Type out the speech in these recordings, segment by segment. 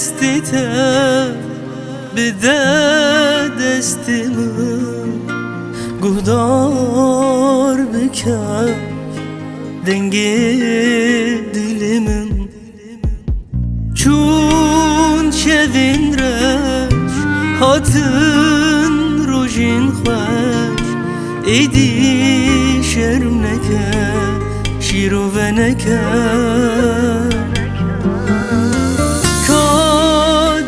دستیته بده دستیمو گهدار بکن دنگی دلمن چون شوین رش هاتن روژین خوش ایدی شرم نکن شیرو و نکن که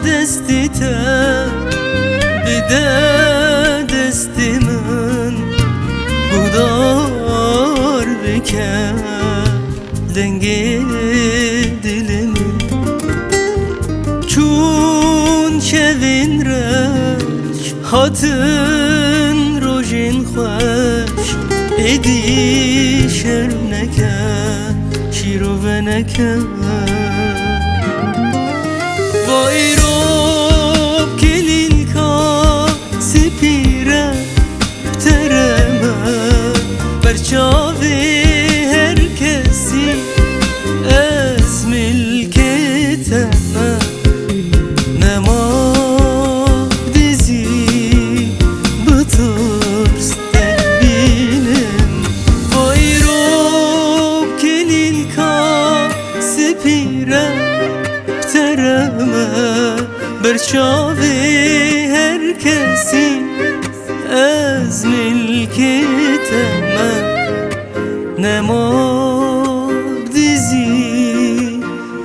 دستیته بده دستی من گهدار بکن دنگی دلمن چون شوین رش هاتن روژین خوش ایدی شرم نکن شیرو و نکن وای روب کلیل کا سپیره ترمه برچاوی هر کسی از ملکتمه نما دیزی بطرس تبینم وای روب کلیل کا سپیره ترمه برچاوی هر کسی از ملکتمه نما دیزی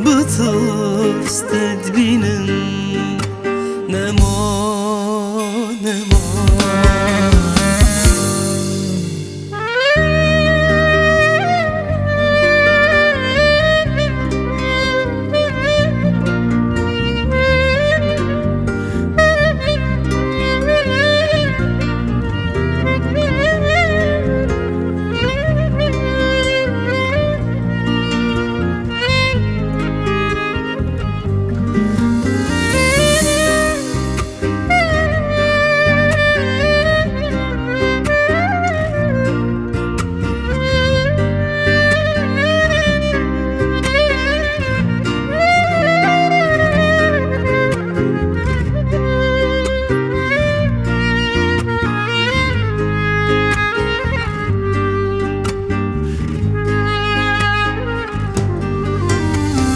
بطرس تدبینم نما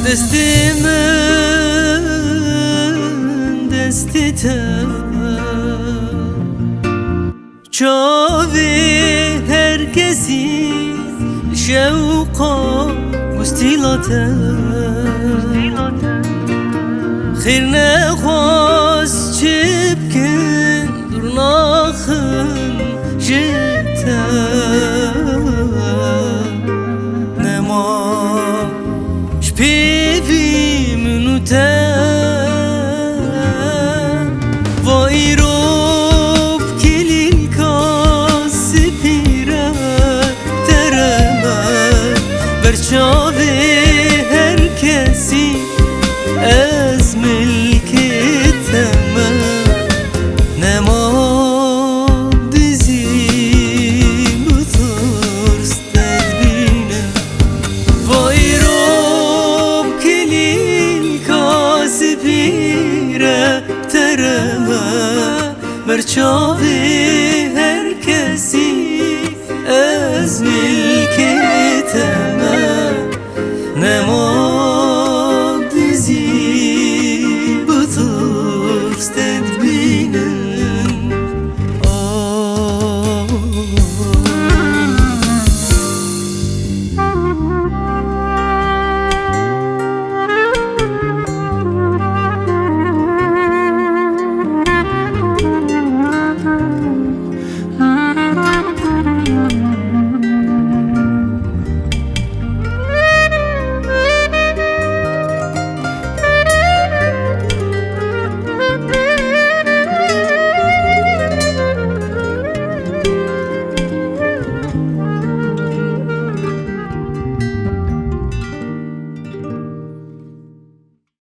دستی من دستی چاوی هر کسی شوقا گستیلاته خیر نخواست چه بکن درناخن جتا نما شپیوی منوته وای روب کلیل کا سپیره ترمه برچاوی هر کسی از ملکتمه نما دیزی بطرس تدبینم وای روب کلیل کا سپیره ترمه برچاوی